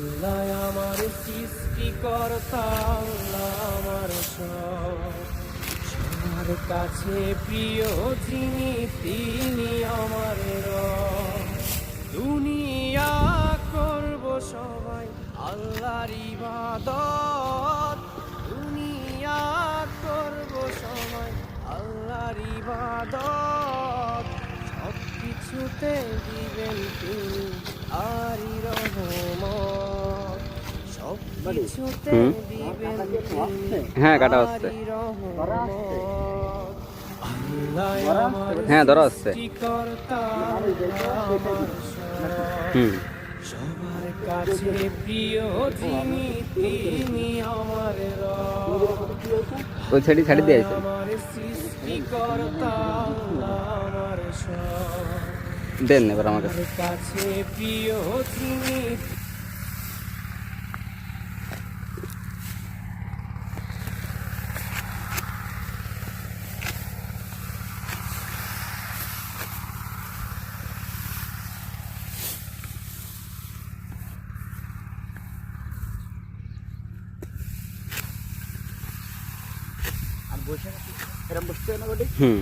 আল্লাহ আমার সৃষ্টিকর্তা, আল্লাহ আমার সব। সবার কাছে প্রিয় যিনি, তিনি আমার রব। দুনিয়া করব সবাই আল্লাহর ইবাদত, দুনিয়া করব সবাই আল্লাহর ইবাদত। সব কিছুতে দিবেন তিনি আরই রহমত, সব কিছুতে দিবেন তিনি হ্যাঁ কাটা আসছে, আরই রহমত। আল্লাহ আমার হ্যাঁ ধরা আসছে। সৃষ্টিকর্তা, আল্লাহ আমার সব। হুম সবার কাছে প্রিয় যিনি, তিনি আমার রব। ওই সাইডে ছাড়ি দিয়ে আল্লাহ আমার সৃষ্টিকর্তা, আল্লাহ আমার সব। দেন এবার আমাকে। সবার কাছে প্রিয় যিনি। হুম